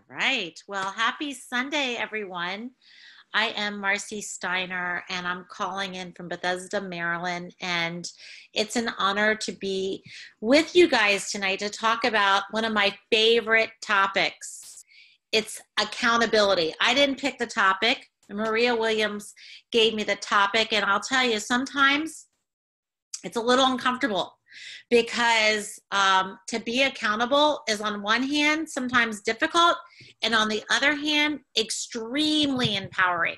right. Well, happy Sunday, everyone. I am Marcy Steiner, and I'm calling in from Bethesda, Maryland. And it's an honor to be with you guys tonight to talk about one of my favorite topics. It's accountability. I didn't pick the topic. Maria Williams gave me the topic, and I'll tell you, sometimes it's a little uncomfortable because to be accountable is on one hand sometimes difficult, and on the other hand extremely empowering.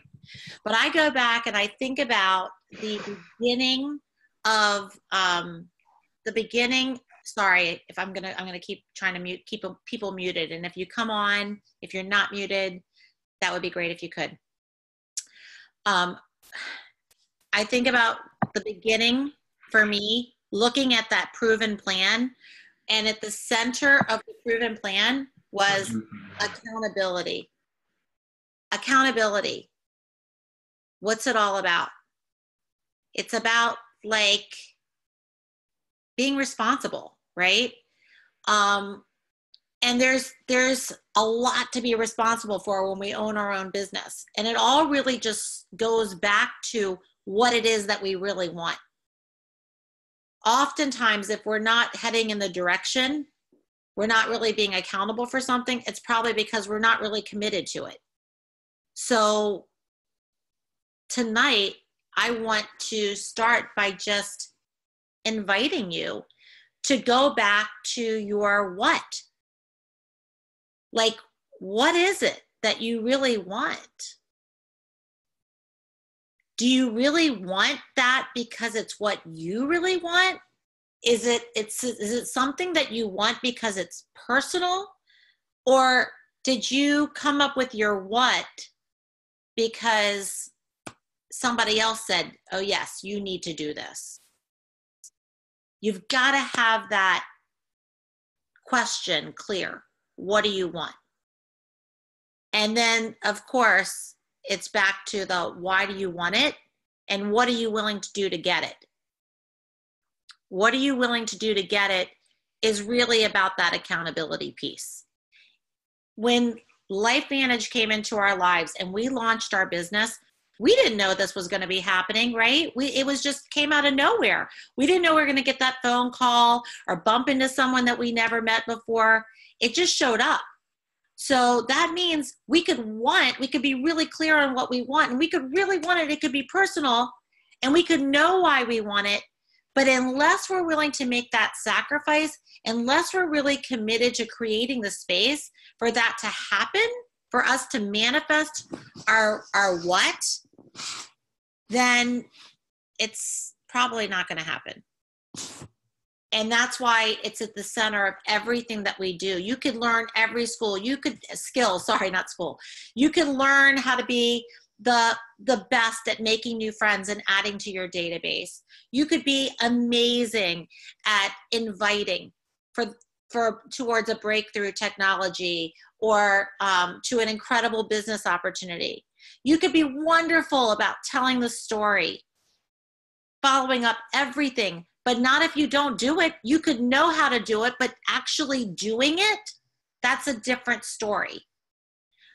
But I go back and I think about the beginning of sorry if I'm gonna keep trying to keep people muted, and if you come on, if you're not muted, that would be great if you could. I think about the beginning for me, looking at that proven plan, and at the center of the proven plan was accountability. Accountability. What's it all about? It's about like being responsible, right? And there's a lot to be responsible for when we own our own business. And it all really just goes back to what it is that we really want. Oftentimes, if we're not heading in the direction, we're not really being accountable for something, it's probably because we're not really committed to it. So tonight, I want to start by just inviting you to go back to your what. Like, what is it that you really want? Do you really want that because it's what you really want? Is it something that you want because it's personal? Or did you come up with your what because somebody else said, oh yes, you need to do this? You've got to have that question clear. What do you want? And then, of course, it's back to the why do you want it, and what are you willing to do to get it? What are you willing to do to get it is really about that accountability piece. When LifeVantage came into our lives and we launched our business, we didn't know this was going to be happening, right? It was just came out of nowhere. We didn't know we were going to get that phone call or bump into someone that we never met before. It just showed up. So that means we could be really clear on what we want, and we could really want it. It could be personal, and we could know why we want it. But unless we're willing to make that sacrifice, unless we're really committed to creating the space for that to happen, for us to manifest our what, then it's probably not going to happen. And that's why it's at the center of everything that we do. You could learn You could learn how to be the best at making new friends and adding to your database. You could be amazing at inviting towards a breakthrough technology or to an incredible business opportunity. You could be wonderful about telling the story, following up everything. But not if you don't do it. You could know how to do it, but actually doing it, that's a different story.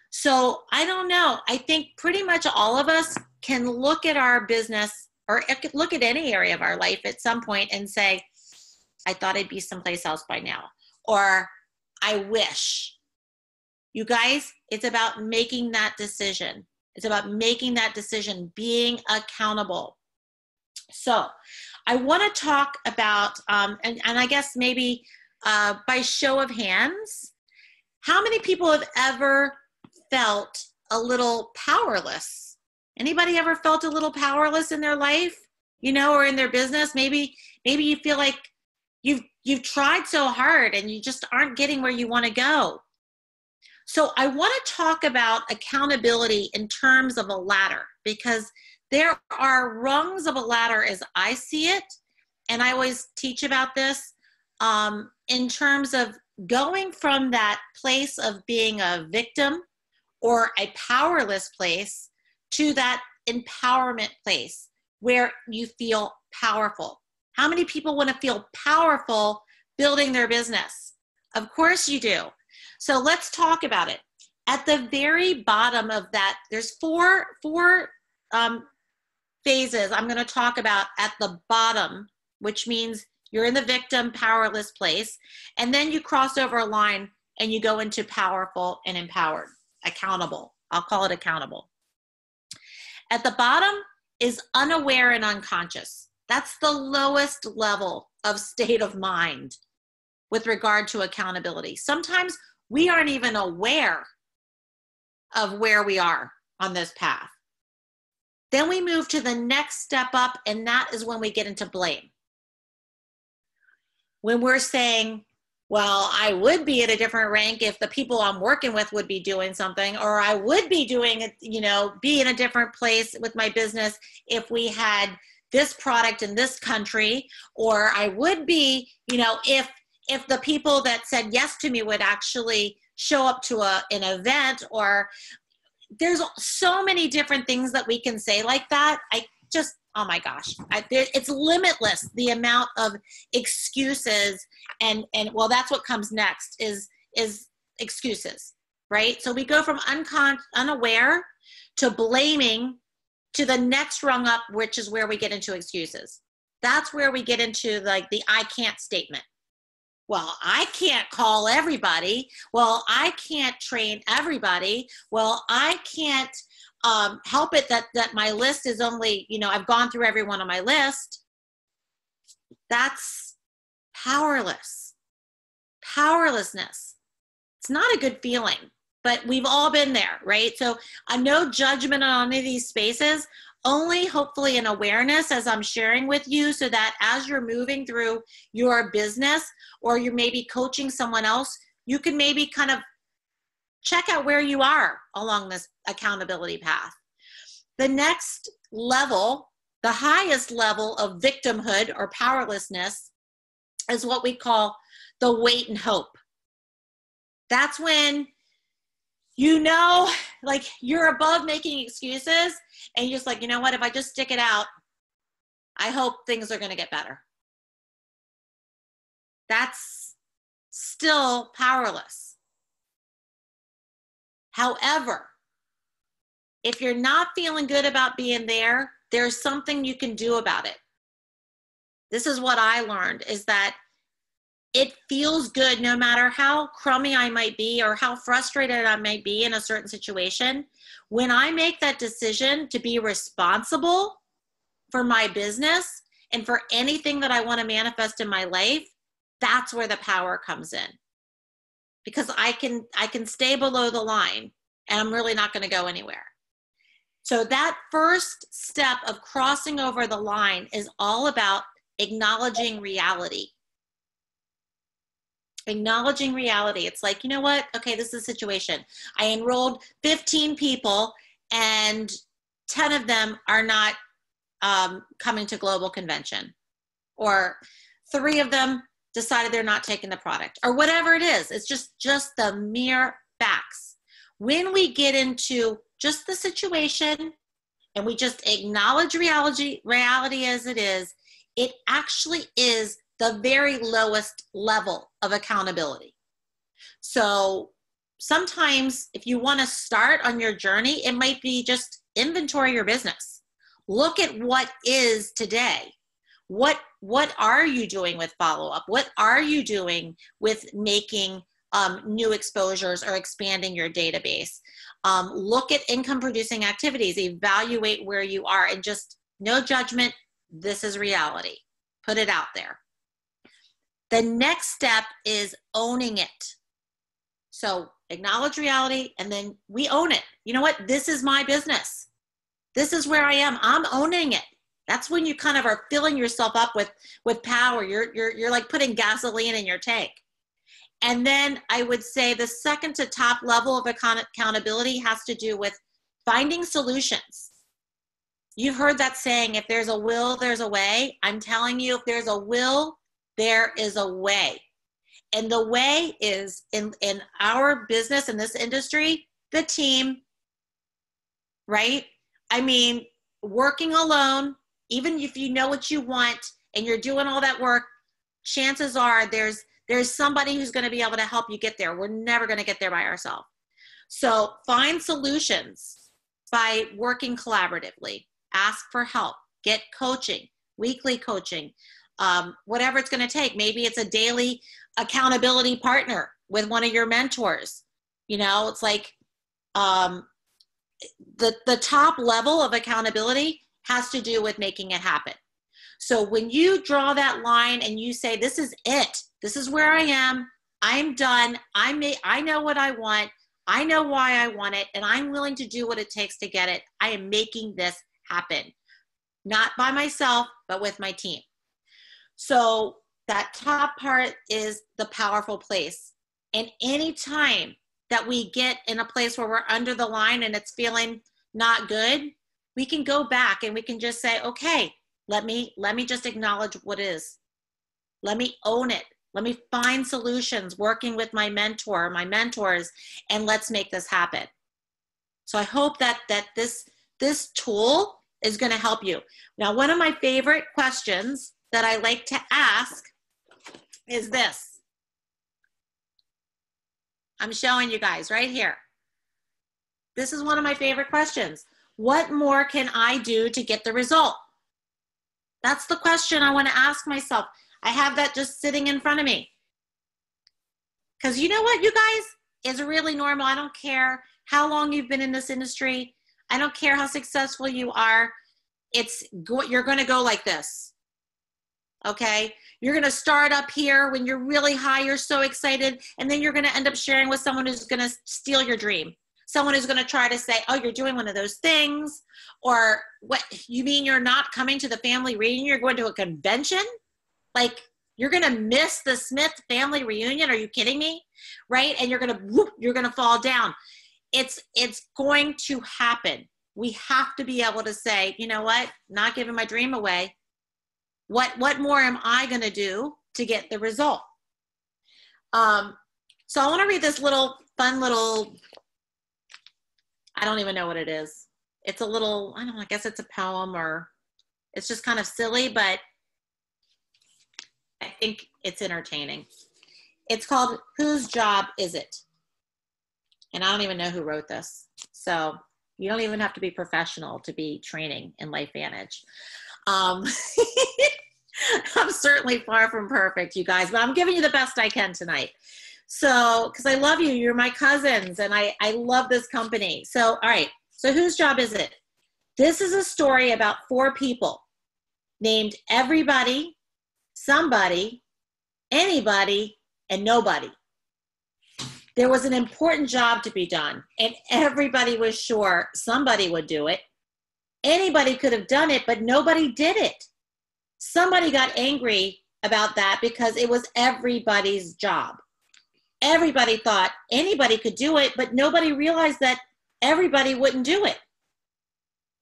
So I don't know. I think pretty much all of us can look at our business or look at any area of our life at some point and say, I thought I'd be someplace else by now. Or I wish. You guys, it's about making that decision. It's about making that decision, being accountable. So I want to talk about, and I guess maybe by show of hands, how many people have ever felt a little powerless? Anybody ever felt a little powerless in their life, or in their business? Maybe you feel like you've tried so hard and you just aren't getting where you want to go. So I want to talk about accountability in terms of a ladder, because there are rungs of a ladder as I see it, and I always teach about this in terms of going from that place of being a victim or a powerless place to that empowerment place where you feel powerful. How many people want to feel powerful building their business? Of course you do. So let's talk about it. At the very bottom of that, there's four phases I'm going to talk about at the bottom, which means you're in the victim, powerless place. And then you cross over a line and you go into powerful and empowered, accountable. I'll call it accountable. At the bottom is unaware and unconscious. That's the lowest level of state of mind with regard to accountability. Sometimes we aren't even aware of where we are on this path. Then we move to the next step up, and that is when we get into blame. When we're saying, well, I would be at a different rank if the people I'm working with would be doing something, or I would be doing it, be in a different place with my business if we had this product in this country, or I would be, if the people that said yes to me would actually show up to an event, or there's so many different things that we can say like that. Oh my gosh, it's limitless, the amount of excuses and well, that's what comes next is excuses, right? So we go from unaware to blaming to the next rung up, which is where we get into excuses. That's where we get into like the I can't statement. Well, I can't call everybody. Well, I can't train everybody. Well, I can't help it that my list is only, I've gone through everyone on my list. That's powerlessness. It's not a good feeling, but we've all been there, right? So no judgment on any of these spaces, only hopefully an awareness as I'm sharing with you, so that as you're moving through your business or you're maybe coaching someone else, you can maybe kind of check out where you are along this accountability path. The next level, the highest level of victimhood or powerlessness, is what we call the wait and hope. That's when like you're above making excuses and you're just like, you know what, if I just stick it out, I hope things are going to get better. That's still powerless. However, if you're not feeling good about being there, there's something you can do about it. This is what I learned, is that it feels good no matter how crummy I might be or how frustrated I might be in a certain situation. When I make that decision to be responsible for my business and for anything that I want to manifest in my life, that's where the power comes in. Because I can stay below the line and I'm really not going to go anywhere. So that first step of crossing over the line is all about acknowledging reality. Acknowledging reality. It's like, you know what? Okay, this is a situation. I enrolled 15 people and 10 of them are not coming to global convention, or 3 of them decided they're not taking the product, or whatever it is. It's just the mere facts. When we get into just the situation and we just acknowledge reality as it is, it actually is the very lowest level of accountability. So sometimes if you want to start on your journey, it might be just inventory your business. Look at what is today. What are you doing with follow-up? What are you doing with making new exposures or expanding your database? Look at income producing activities, evaluate where you are, and just no judgment. This is reality. Put it out there. The next step is owning it. So acknowledge reality, and then we own it. You know what? This is my business. This is where I am. I'm owning it. That's when you kind of are filling yourself up with power. You're like putting gasoline in your tank. And then I would say the second to top level of accountability has to do with finding solutions. You've heard that saying, if there's a will, there's a way. I'm telling you, if there's a will, there is a way. And the way is in our business, in this industry, the team, right? I mean, working alone, even if you know what you want and you're doing all that work, chances are there's somebody who's going to be able to help you get there. We're never going to get there by ourselves. So find solutions by working collaboratively. Ask for help. Get coaching, weekly coaching, whatever it's going to take. Maybe it's a daily accountability partner with one of your mentors. You know, it's like the top level of accountability has to do with making it happen. So when you draw that line and you say, this is it, this is where I am, I'm done, I know what I want, I know why I want it, and I'm willing to do what it takes to get it. I am making this happen, not by myself, but with my team. So that top part is the powerful place. And any time that we get in a place where we're under the line and it's feeling not good, we can go back and we can just say, okay, let me just acknowledge what is. Let me own it. Let me find solutions working with my mentor, my mentors, and let's make this happen. So I hope that this tool is going to help you. Now, one of my favorite questions that I like to ask is this. I'm showing you guys right here. This is one of my favorite questions. What more can I do to get the result? That's the question I want to ask myself. I have that just sitting in front of me. Because you know what, you guys? It's really normal. I don't care how long you've been in this industry. I don't care how successful you are. You're going to go like this. Okay? You're going to start up here when you're really high, you're so excited, and then you're going to end up sharing with someone who's going to steal your dream. Someone who's going to try to say, oh, you're doing one of those things, or what, you mean you're not coming to the family reunion, you're going to a convention? Like, you're going to miss the Smith family reunion? Are you kidding me? Right? And you're going to fall down. It's going to happen. We have to be able to say, you know what? Not giving my dream away. What more am I going to do to get the result? So I want to read this fun little, I don't even know what it is. It's a little, I don't know, I guess it's a poem, or it's just kind of silly, but I think it's entertaining. It's called Whose Job Is It? And I don't even know who wrote this. So you don't even have to be professional to be training in LifeVantage. I'm certainly far from perfect, you guys, but I'm giving you the best I can tonight. So, because I love you, you're my cousins, and I love this company. So, all right, so whose job is it? This is a story about 4 people named everybody, somebody, anybody, and nobody. There was an important job to be done, and everybody was sure somebody would do it. Anybody could have done it, but nobody did it. Somebody got angry about that because it was everybody's job. Everybody thought anybody could do it, but nobody realized that everybody wouldn't do it.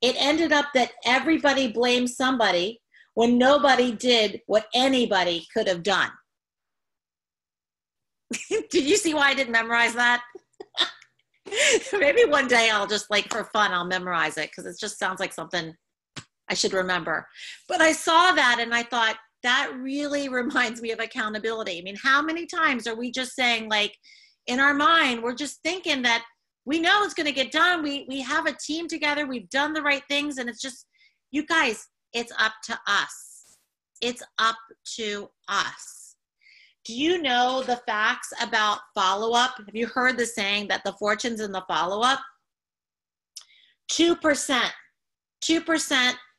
It ended up that everybody blamed somebody when nobody did what anybody could have done. Did you see why I didn't memorize that? Maybe one day I'll just, for fun, I'll memorize it because it just sounds like something I should remember. But I saw that and I thought, that really reminds me of accountability. I mean, how many times are we just saying, in our mind, we're just thinking that we know it's going to get done. We have a team together. We've done the right things. And it's just, you guys, it's up to us. It's up to us. Do you know the facts about follow-up? Have you heard the saying that the fortune's in the follow-up? 2%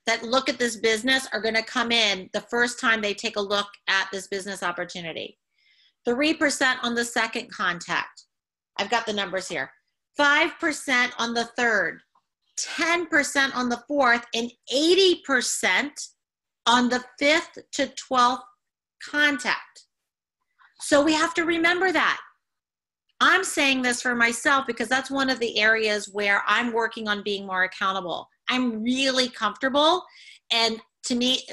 that look at this business are going to come in the first time they take a look at this business opportunity. 3% on the second contact. I've got the numbers here. 5% on the third, 10% on the fourth, and 80% on the 5th to 12th contact. So we have to remember that. I'm saying this for myself because that's one of the areas where I'm working on being more accountable. I'm really comfortable, and to me,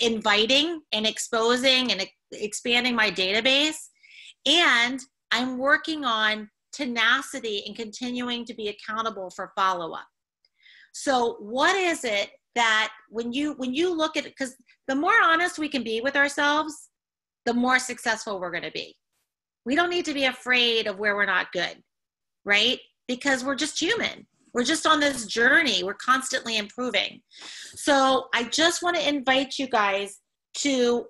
inviting and exposing and expanding my database, and I'm working on tenacity and continuing to be accountable for follow-up. So what is it that when you look at it, because the more honest we can be with ourselves, the more successful we're going to be. We don't need to be afraid of where we're not good, right? because we're just human. We're just on this journey. We're constantly improving. So I just want to invite you guys to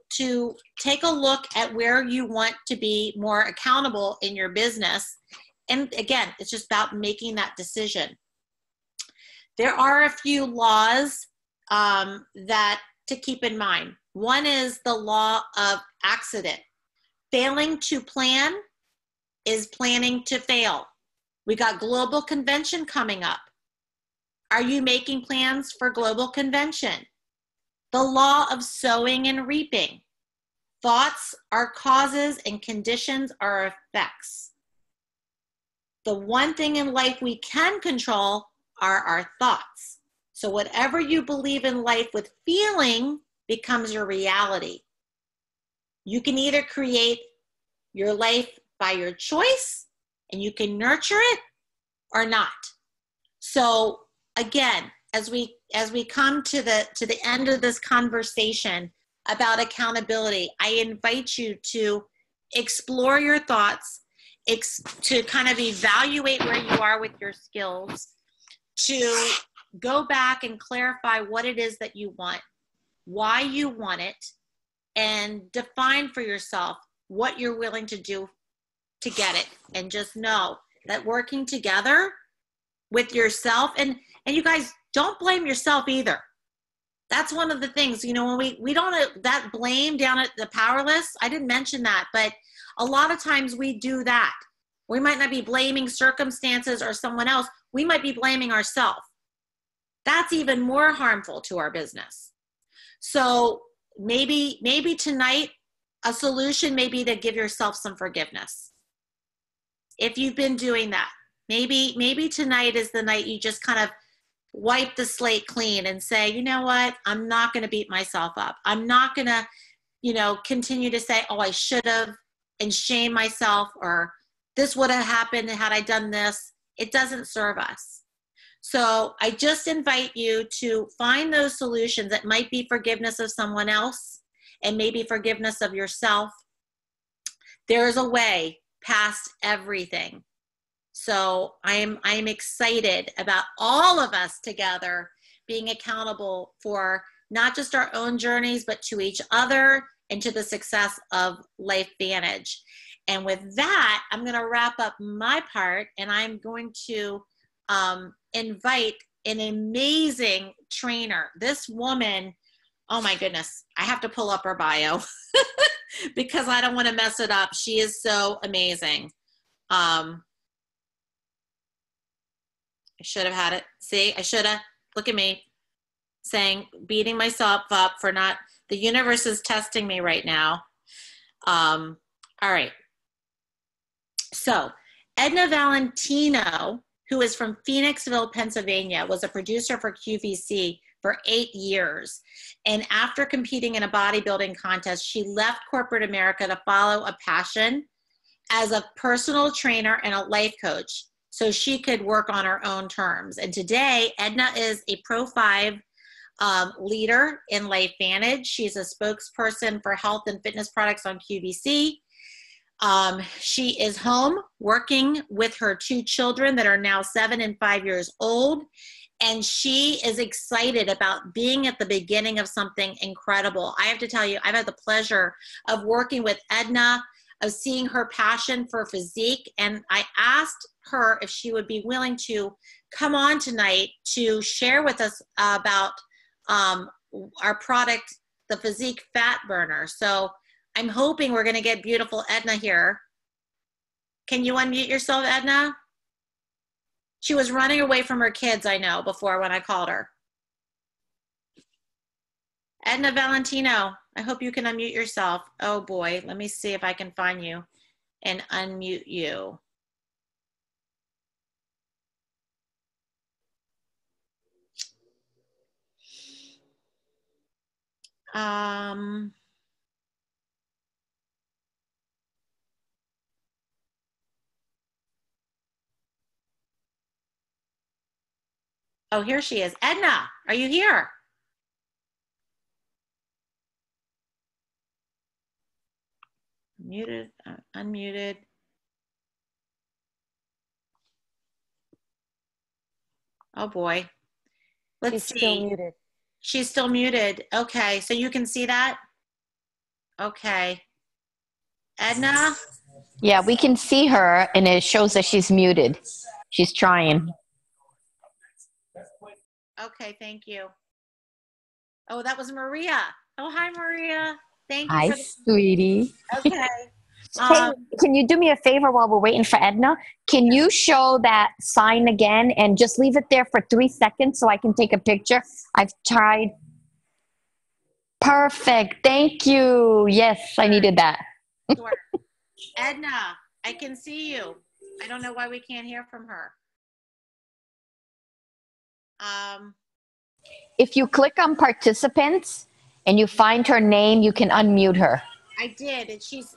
take a look at where you want to be more accountable in your business. And again, it's just about making that decision. There are a few laws that to keep in mind. One is the law of accident. Failing to plan is planning to fail. We got global convention coming up. Are you making plans for global convention? The law of sowing and reaping. Thoughts are causes and conditions are effects. The one thing in life we can control are our thoughts. So whatever you believe in life with feeling becomes your reality. You can either create your life by your choice and you can nurture it or not. So again, as we come to the end of this conversation about accountability, I invite you to explore your thoughts, to kind of evaluate where you are with your skills, to go back and clarify what it is that you want, why you want it, and define for yourself what you're willing to do to get it. And just know that working together with yourself, and you guys, don't blame yourself either. That's one of the things, you know, when we don't, that blame down at the powerless, I didn't mention that, but a lot of times we do that. We might not be blaming circumstances or someone else. We might be blaming ourselves. That's even more harmful to our business. So maybe tonight, a solution may be to give yourself some forgiveness. If you've been doing that, maybe tonight is the night you just kind of wipe the slate clean and say, you know what, I'm not going to beat myself up. I'm not going to, you know, continue to say, oh, I should have, and shame myself, or this would have happened had I done this. It doesn't serve us. So I just invite you to find those solutions. That might be forgiveness of someone else and maybe forgiveness of yourself. There is a way past everything. So I am excited about all of us together being accountable for not just our own journeys, but to each other and to the success of LifeVantage. And with that, I'm going to wrap up my part, and I'm going to invite an amazing trainer. This woman, oh my goodness, I have to pull up her bio because I don't want to mess it up. She is so amazing. I should have had it. See, I should have. Look at me saying, beating myself up for not, the universe is testing me right now. All right. So Edna Valentino, who is from Phoenixville, Pennsylvania, was a producer for QVC for 8 years. And after competing in a bodybuilding contest, she left corporate America to follow a passion as a personal trainer and a life coach, so she could work on her own terms. And today, Edna is a Pro 5 leader in LifeVantage. She's a spokesperson for health and fitness products on QVC. She is home working with her 2 children that are now 7 and 5 years old. And she is excited about being at the beginning of something incredible. I have to tell you, I've had the pleasure of working with Edna, of seeing her passion for physique. And I asked her if she would be willing to come on tonight to share with us about our product, the Physique Fat Burner. So I'm hoping we're going to get beautiful Edna here. Can you unmute yourself, Edna? She was running away from her kids, I know, before when I called her. Edna Valentino, I hope you can unmute yourself. Oh boy, let me see if I can find you and unmute you. Oh, here she is. Edna, are you here? Muted, unmuted. Oh boy. Let's She's see. still muted. She's still muted. Okay, so you can see that? Okay. Edna? Yeah, we can see her, and it shows that she's muted. She's trying. Okay, thank you. Oh, that was Maria. Oh, hi, Maria. Thank you Hi, for sweetie. Okay. Hey, can you do me a favor while we're waiting for Edna? Can you show that sign again and just leave it there for 3 seconds so I can take a picture? I've tried. Perfect. Thank you. Yes, I needed that. Sure. Edna, I can see you. I don't know why we can't hear from her. If you click on participants and you find her name, you can unmute her. I did, and she's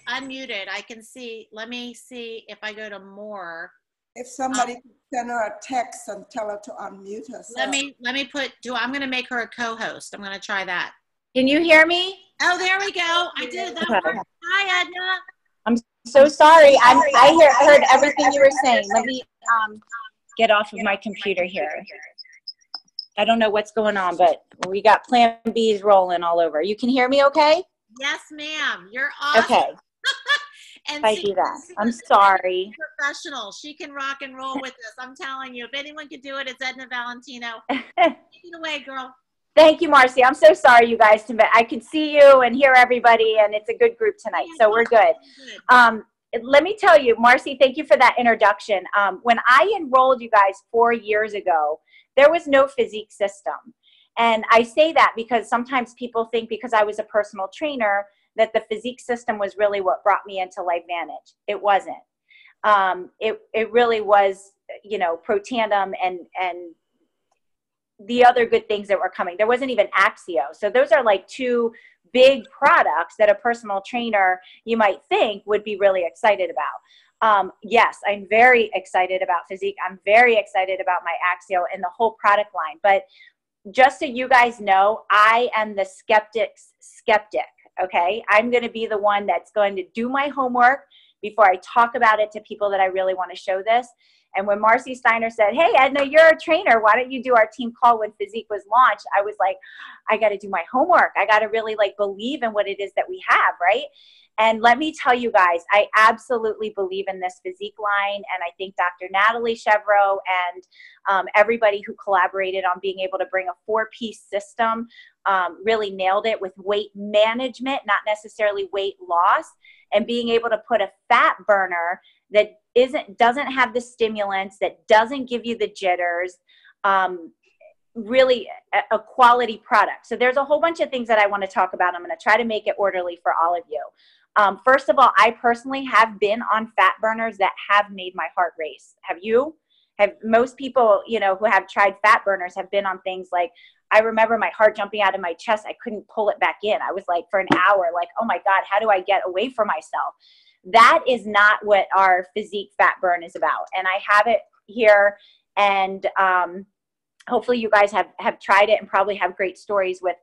unmuted. I can see. Let me see if I go to more. If somebody could send her a text and tell her to unmute herself. Let me put. I'm going to make her a co-host. I'm going to try that. Can you hear me? Oh, there we go. I did that. Okay. Hi, Edna. I'm so sorry. I heard everything you were saying. Let me get off of my computer here. I don't know what's going on, but we got Plan Bs rolling all over. You can hear me okay? Yes, ma'am. You're awesome. Okay. And I do that. I'm sorry. Professional. She can rock and roll with this. I'm telling you, if anyone can do it, it's Edna Valentino. Take it away, girl. Thank you, Marcy. I'm so sorry, you guys. I could see you and hear everybody, and it's a good group tonight, so we're good. Let me tell you, Marcy, thank you for that introduction. When I enrolled you guys 4 years ago, there was no physique system. And I say that because sometimes people think because I was a personal trainer that the physique system was really what brought me into LifeVantage. It wasn't. It really was, you know, Pro Tandem and the other good things that were coming. There wasn't even Axio. So those are like two big products that a personal trainer, you might think, would be really excited about. Yes, I'm very excited about physique. I'm very excited about my Axio and the whole product line. But just so you guys know, I am the skeptic's skeptic, okay? I'm going to be the one that's going to do my homework before I talk about it to people that I really want to show this. And when Marcy Steiner said, hey, Edna, you're a trainer. Why don't you do our team call when physique was launched? I was like, I got to do my homework. I got to really like believe in what it is that we have, right? And let me tell you guys, I absolutely believe in this physique line. And I think Dr. Natalie Chevreau and everybody who collaborated on being able to bring a 4-piece system really nailed it with weight management, not necessarily weight loss, and being able to put a fat burner that doesn't have the stimulants, that doesn't give you the jitters, really a quality product. So there's a whole bunch of things that I want to talk about. I'm going to try to make it orderly for all of you. First of all, I personally have been on fat burners that have made my heart race. Have you? Have most people, you know, who have tried fat burners have been on things like, I remember my heart jumping out of my chest. I couldn't pull it back in. I was like, for an hour, like, oh my God, how do I get away from myself? That is not what our physique fat burn is about. And I have it here, and hopefully you guys have tried it and probably have great stories with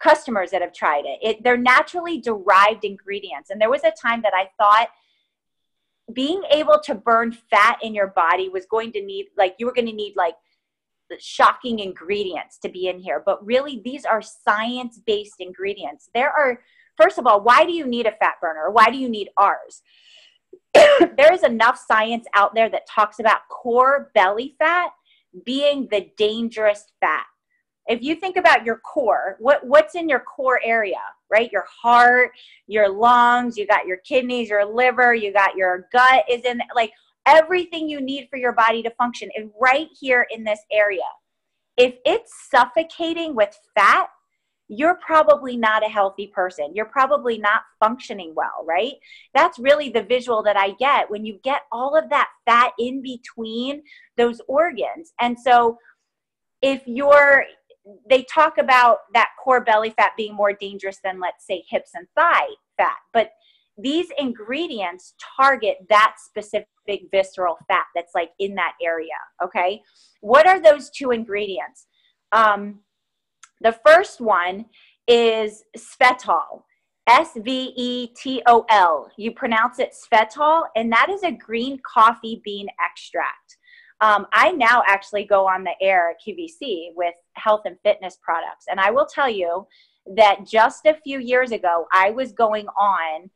customers that have tried it. They're naturally derived ingredients. And there was a time that I thought being able to burn fat in your body was going to need, like, you were going to need like shocking ingredients to be in here. But really, these are science-based ingredients. There are, first of all, why do you need a fat burner? Why do you need ours? There is enough science out there that talks about core belly fat being the dangerous fat. If you think about your core, what's in your core area, right? Your heart, your lungs, you got your kidneys, your liver, you got your gut is in, like, everything you need for your body to function is right here in this area. If it's suffocating with fat, you're probably not a healthy person. You're probably not functioning well, right? That's really the visual that I get when you get all of that fat in between those organs. And so they talk about that core belly fat being more dangerous than, let's say, hips and thigh fat. But these ingredients target that specific visceral fat that's like in that area, okay? What are those two ingredients? The first one is svetol, S-V-E-T-O-L. You pronounce it svetol, and that is a green coffee bean extract. I now actually go on the air at QVC with health and fitness products. And I will tell you that just a few years ago, I was going on,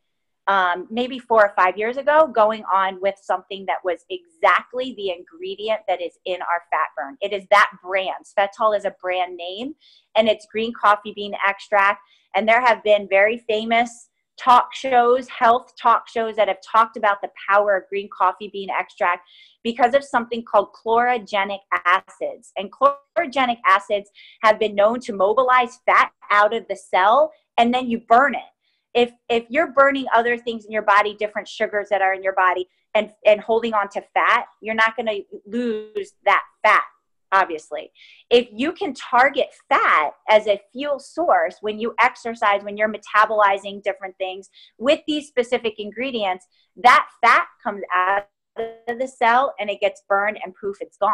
maybe 4 or 5 years ago, going on with something that was exactly the ingredient that is in our fat burn. It is that brand. Svetol is a brand name, and it's green coffee bean extract. And there have been very famous talk shows, health talk shows, that have talked about the power of green coffee bean extract because of something called chlorogenic acids. And chlorogenic acids have been known to mobilize fat out of the cell, and then you burn it. If you're burning other things in your body, different sugars that are in your body, and holding on to fat, you're not going to lose that fat, obviously. If you can target fat as a fuel source when you exercise, when you're metabolizing different things with these specific ingredients, that fat comes out of the cell and it gets burned, and poof, it's gone.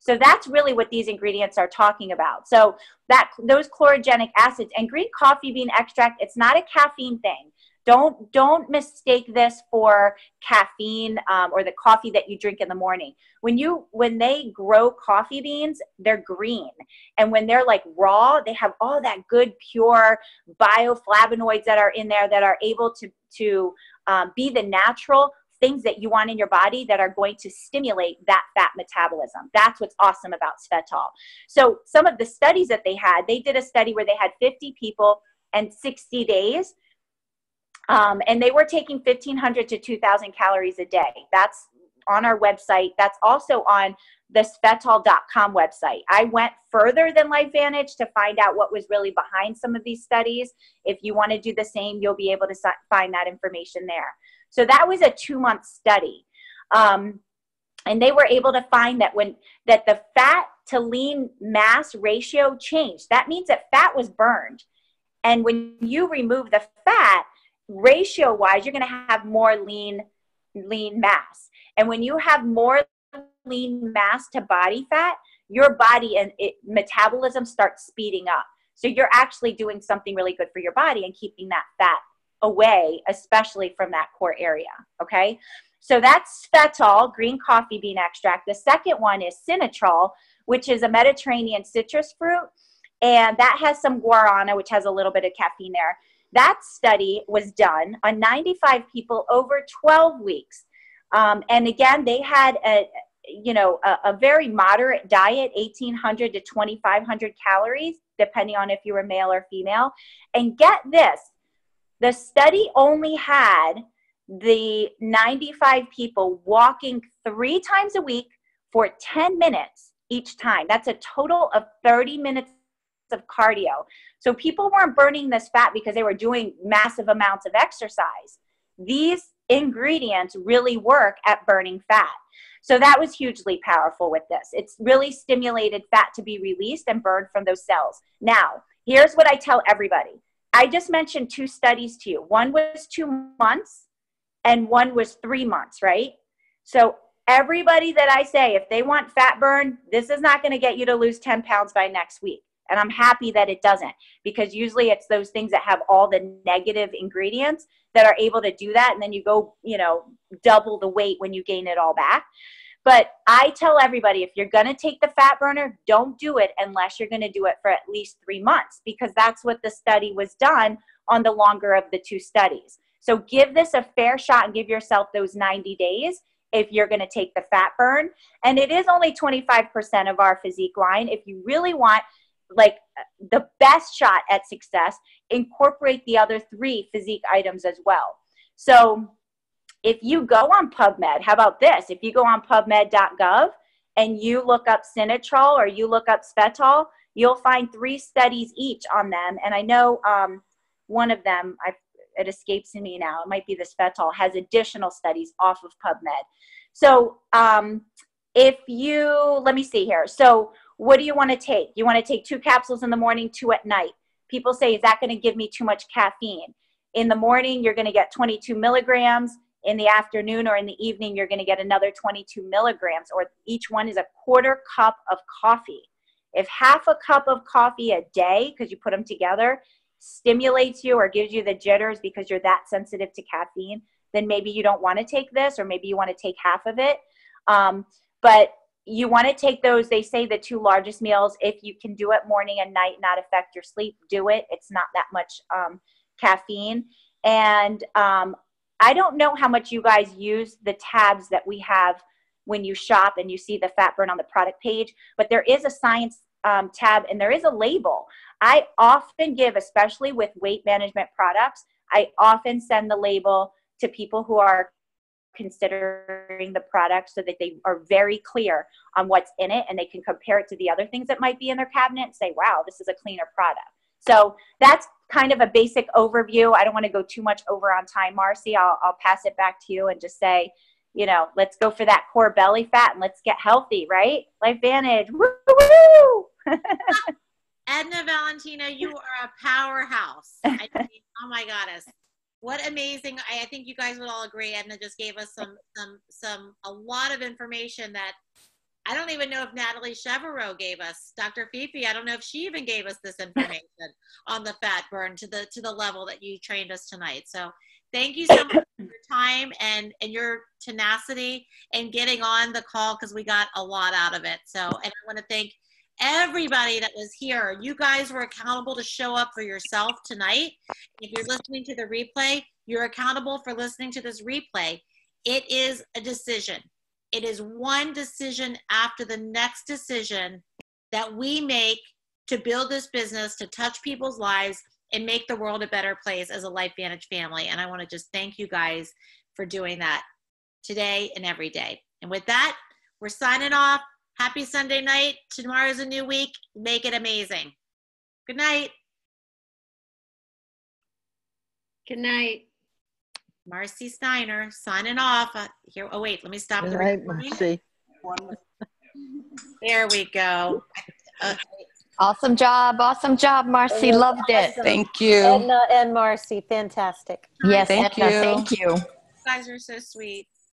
So that's really what these ingredients are talking about. So those chlorogenic acids and green coffee bean extract, it's not a caffeine thing. Don't mistake this for caffeine or the coffee that you drink in the morning. When they grow coffee beans, they're green. And when they're like raw, they have all that good, pure bioflavonoids that are in there that are able to be the natural things that you want in your body that are going to stimulate that fat metabolism. That's what's awesome about Svetol. So some of the studies that they did a study where they had 50 people and 60 days. And they were taking 1,500 to 2,000 calories a day. That's on our website. That's also on the Svetol.com website. I went further than LifeVantage to find out what was really behind some of these studies. If you want to do the same, you'll be able to find that information there. So that was a 2-month study. And they were able to find that that the fat to lean mass ratio changed. That means that fat was burned. And when you remove the fat, ratio wise, you're going to have more lean mass. And when you have more lean mass to body fat, your body and metabolism starts speeding up. So you're actually doing something really good for your body and keeping that fat away, especially from that core area. Okay. So that's Svetol, green coffee bean extract. The second one is Sinatrol, which is a Mediterranean citrus fruit. And that has some guarana, which has a little bit of caffeine there. That study was done on 95 people over 12 weeks. And again, they had a very moderate diet, 1,800 to 2,500 calories, depending on if you were male or female. And get this, the study only had the 95 people walking 3 times a week for 10 minutes each time. That's a total of 30 minutes of cardio. So people weren't burning this fat because they were doing massive amounts of exercise. These ingredients really work at burning fat. So that was hugely powerful with this. It's really stimulated fat to be released and burned from those cells. Now, here's what I tell everybody. I just mentioned 2 studies to you. One was 2 months and one was 3 months, right? So everybody that I say, if they want fat burn, this is not going to get you to lose 10 pounds by next week. And I'm happy that it doesn't, because usually it's those things that have all the negative ingredients that are able to do that. And then you go, double the weight when you gain it all back. But I tell everybody, if you're going to take the fat burner, don't do it unless you're going to do it for at least 3 months, because that's what the study was done on the longer of the 2 studies. So give this a fair shot and give yourself those 90 days if you're going to take the fat burn. And it is only 25% of our physique line. If you really want like the best shot at success, incorporate the other 3 physique items as well. So if you go on PubMed, how about this? If you go on PubMed.gov and you look up Sinatrol or you look up Svetol, you'll find 3 studies each on them. And I know one of them, it escapes me now, it might be the Svetol, has additional studies off of PubMed. So let me see here. So what do you want to take? You want to take 2 capsules in the morning, 2 at night. People say, is that going to give me too much caffeine? In the morning, you're going to get 22 milligrams. In the afternoon or in the evening, you're going to get another 22 milligrams, or each one is a 1/4 cup of coffee. If half a cup of coffee a day, because you put them together, stimulates you or gives you the jitters because you're that sensitive to caffeine, then maybe you don't want to take this, or maybe you want to take half of it. But you want to take those, they say the 2 largest meals, if you can do it morning and night, not affect your sleep, do it. It's not that much caffeine. And I don't know how much you guys use the tabs that we have when you shop and you see the fat burn on the product page, but there is a science tab and there is a label. I often give, especially with weight management products, I often send the label to people who are considering the product so that they are very clear on what's in it and they can compare it to the other things that might be in their cabinet and say, wow, this is a cleaner product. So that's kind of a basic overview. I don't want to go too much over on time, Marcy. I'll pass it back to you and just say, you know, let's go for that core belly fat and let's get healthy, right? LifeVantage. Woo! Edna Valentina, you are a powerhouse. I mean, oh my goddess. What amazing. I think you guys would all agree. Edna just gave us a lot of information that I don't even know if Natalie Chevreau gave us. Dr. Fifi, I don't know if she even gave us this information on the fat burn to the level that you trained us tonight. So thank you so much for your time and your tenacity and getting on the call, because we got a lot out of it. So, and I want to thank everybody that was here. You guys were accountable to show up for yourself tonight. If you're listening to the replay, you're accountable for listening to this replay. It is a decision. It is one decision after the next decision that we make to build this business, to touch people's lives and make the world a better place as a LifeVantage family. And I want to just thank you guys for doing that today and every day. And with that, we're signing off. Happy Sunday night. Tomorrow's a new week. Make it amazing. Good night. Good night. Marcy Steiner signing off. Here. Oh, wait. Let me stop Good the night, recording. Marcy. There we go. Awesome job, Marcy. Loved it. Awesome. Thank you. Edna and Marcy, fantastic. Yes, Thank Edna, you. thank you. You guys are so sweet.